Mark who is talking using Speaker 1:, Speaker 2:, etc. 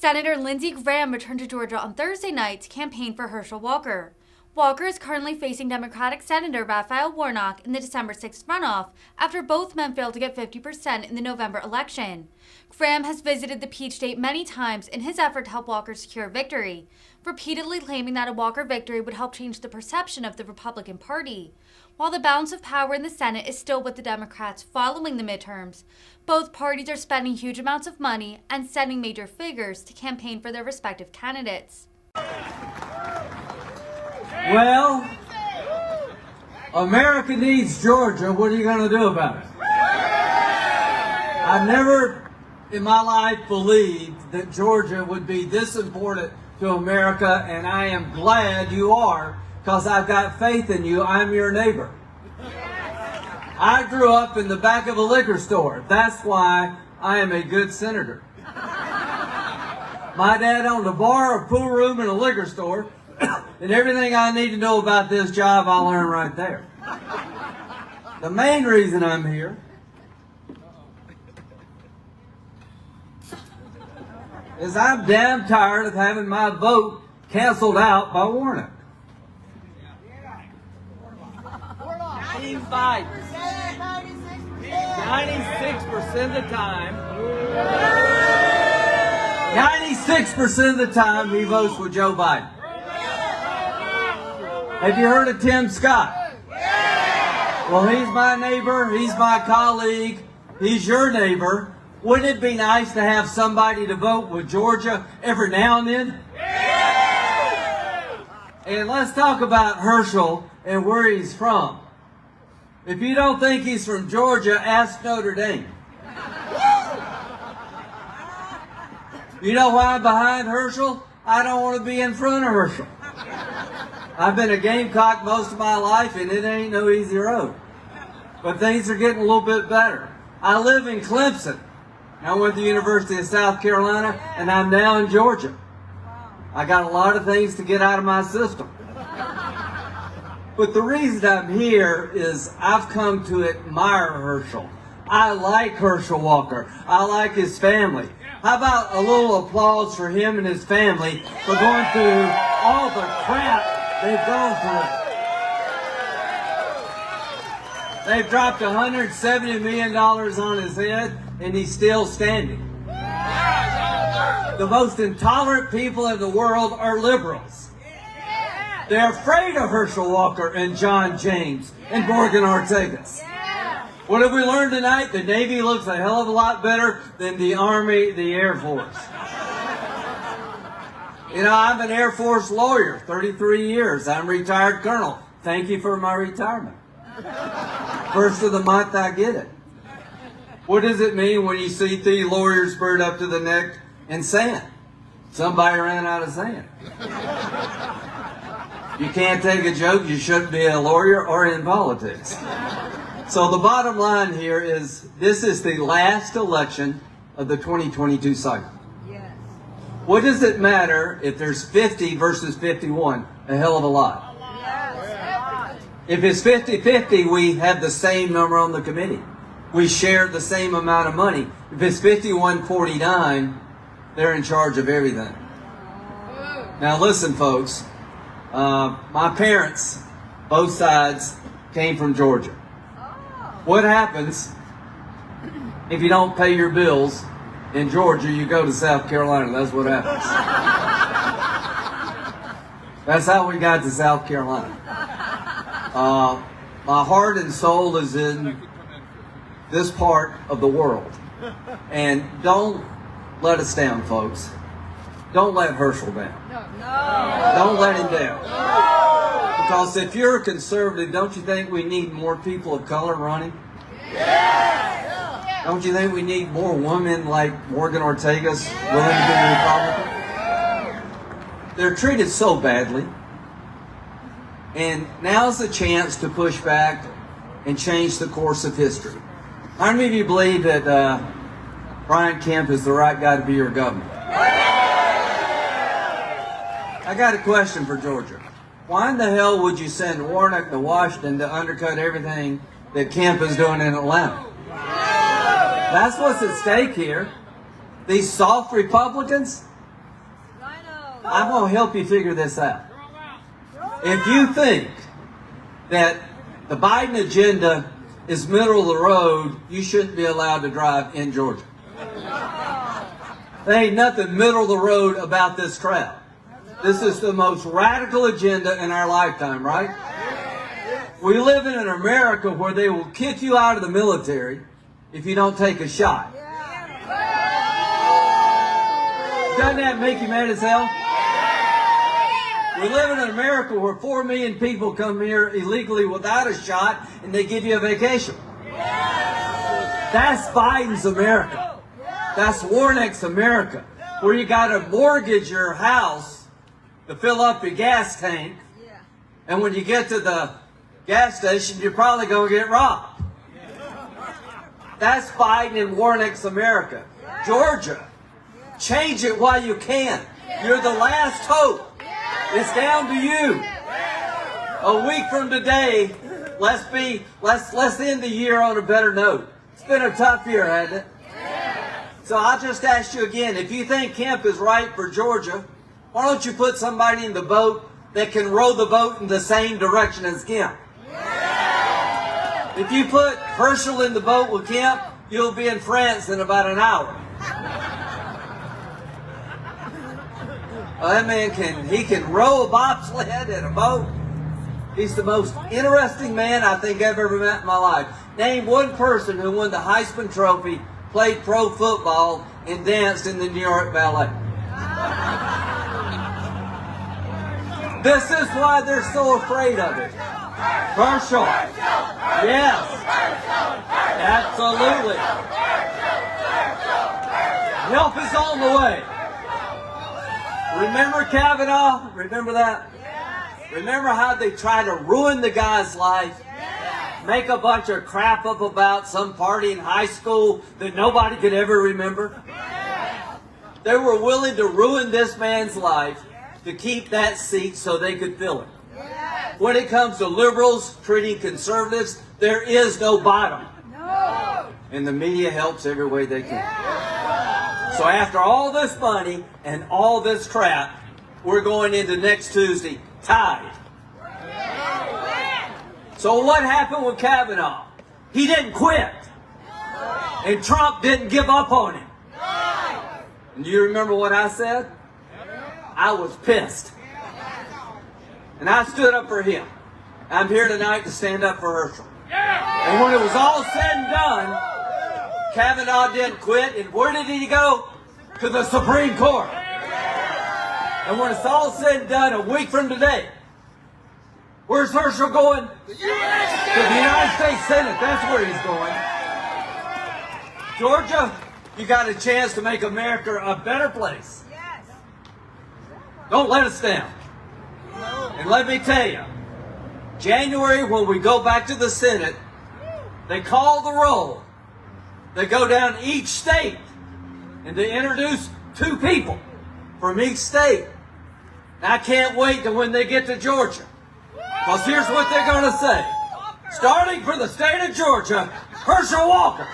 Speaker 1: Senator Lindsey Graham returned to Georgia on Thursday night to campaign for Herschel Walker. Walker is currently facing Democratic Senator Raphael Warnock in the December 6th runoff after both men failed to get 50% in the November election. Graham has visited the Peach State many times in his effort to help Walker secure victory, repeatedly claiming that a Walker victory would help change the perception of the Republican Party. While the balance of power in the Senate is still with the Democrats following the midterms, both parties are spending huge amounts of money and sending major figures to campaign for their respective candidates.
Speaker 2: Well, America needs Georgia. What are you going to do about it? I've never in my life believed that Georgia would be this important to America, and I am glad you are, because I've got faith in you. I'm your neighbor. I grew up in the back of a liquor store. That's why I am a good senator. My dad owned a bar, a pool room, and a liquor store. And everything I need to know about this job, I'll learn right there. The main reason I'm here is I'm damn tired of having my vote canceled out by Warnock. 96% of the time he votes with Joe Biden. Have you heard of Tim Scott? Well, he's my neighbor, he's my colleague, he's your neighbor. Wouldn't it be nice to have somebody to vote with Georgia every now and then? And let's talk about Herschel and where he's from. If you don't think he's from Georgia, ask Notre Dame. You know why I'm behind Herschel? I don't want to be in front of Herschel. I've been a Gamecock most of my life, and it ain't no easy road. But things are getting a little bit better. I live in Clemson. I went to the University of South Carolina, and I'm now in Georgia. I got a lot of things to get out of my system. But the reason I'm here is I've come to admire Herschel. I like Herschel Walker. I like his family. How about a little applause for him and his family for going through all the crap they've gone through. They've dropped $170 million on his head, and he's still standing. The most intolerant people in the world are liberals. They're afraid of Herschel Walker and John James and Morgan Ortegas. What have we learned tonight? The Navy looks a hell of a lot better than the Army, the Air Force. You know, I'm an Air Force lawyer, 33 years. I'm a retired colonel. Thank you for my retirement. First of the month, I get it. What does it mean when you see 3 lawyers buried up to the neck in sand? Somebody ran out of sand. You can't take a joke. You shouldn't be a lawyer or in politics. So the bottom line here is this is the last election of the 2022 cycle. Yes. What does it matter if there's 50 versus 51? A hell of a lot. Yes. If it's 50-50, we have the same number on the committee. We share the same amount of money. If it's 51-49, they're in charge of everything. Now listen, folks. My parents, both sides, came from Georgia. What happens if you don't pay your bills in Georgia? You go to South Carolina. That's what happens. That's how we got to South Carolina. My heart and soul is in this part of the world. And don't let us down, folks. Don't let Herschel down. Don't let him down. Because if you're a conservative, don't you think we need more people of color running? Yes. Don't you think we need more women like Morgan Ortegas willing to be Republican? They're treated so badly. And now's the chance to push back and change the course of history. How many of you believe that Brian Kemp is the right guy to be your governor? I got a question for Georgia. Why in the hell would you send Warnock to Washington to undercut everything that Kemp is doing in Atlanta? That's what's at stake here. These soft Republicans, I'm going to help you figure this out. If you think that the Biden agenda is middle of the road, you shouldn't be allowed to drive in Georgia. There ain't nothing middle of the road about this crowd. This is the most radical agenda in our lifetime, right? We live in an America where they will kick you out of the military if you don't take a shot. Doesn't that make you mad as hell? We live in an America where 4 million people come here illegally without a shot and they give you a vacation. That's Biden's America. That's Warnock's America, where you got to mortgage your house to fill up your gas tank, and when you get to the gas station, you're probably going to get robbed. That's Biden and Warnock's America. Georgia, change it while you can. You're the last hope. It's down to you. A week from today, let's end the year on a better note. It's been a tough year, hasn't it? So I'll just ask you again, if you think Kemp is right for Georgia, why don't you put somebody in the boat that can row the boat in the same direction as Kemp? If you put Herschel in the boat with Kemp, you'll be in France in about an hour. Well, that man can row a bobsled and a boat. He's the most interesting man I think I've ever met in my life. Name one person who won the Heisman Trophy, played pro football, and danced in the New York Ballet. This is why they're so afraid of it. Herschel. Yes. Absolutely. Help is on the way. Remember Kavanaugh? Remember that? Remember how they tried to ruin the guy's life? Make a bunch of crap up about some party in high school that nobody could ever remember? They were willing to ruin this man's life to keep that seat so they could fill it. When it comes to liberals treating conservatives, there is no bottom. And the media helps every way they can. So after all this money and all this crap, we're going into next Tuesday tied. So what happened with Kavanaugh? He didn't quit. And Trump didn't give up on him. And do you remember what I said? I was pissed. And I stood up for him. I'm here tonight to stand up for Herschel. And when it was all said and done, Kavanaugh didn't quit. And where did he go? To the Supreme Court. And when it's all said and done, a week from today, where's Herschel going? To the United States Senate. That's where he's going. Georgia, you got a chance to make America a better place. Don't let us down. And let me tell you, January, when we go back to the Senate, they call the roll. They go down each state and they introduce 2 people from each state. And I can't wait to when they get to Georgia. Because here's what they're going to say. Starting for the state of Georgia, Herschel Walker.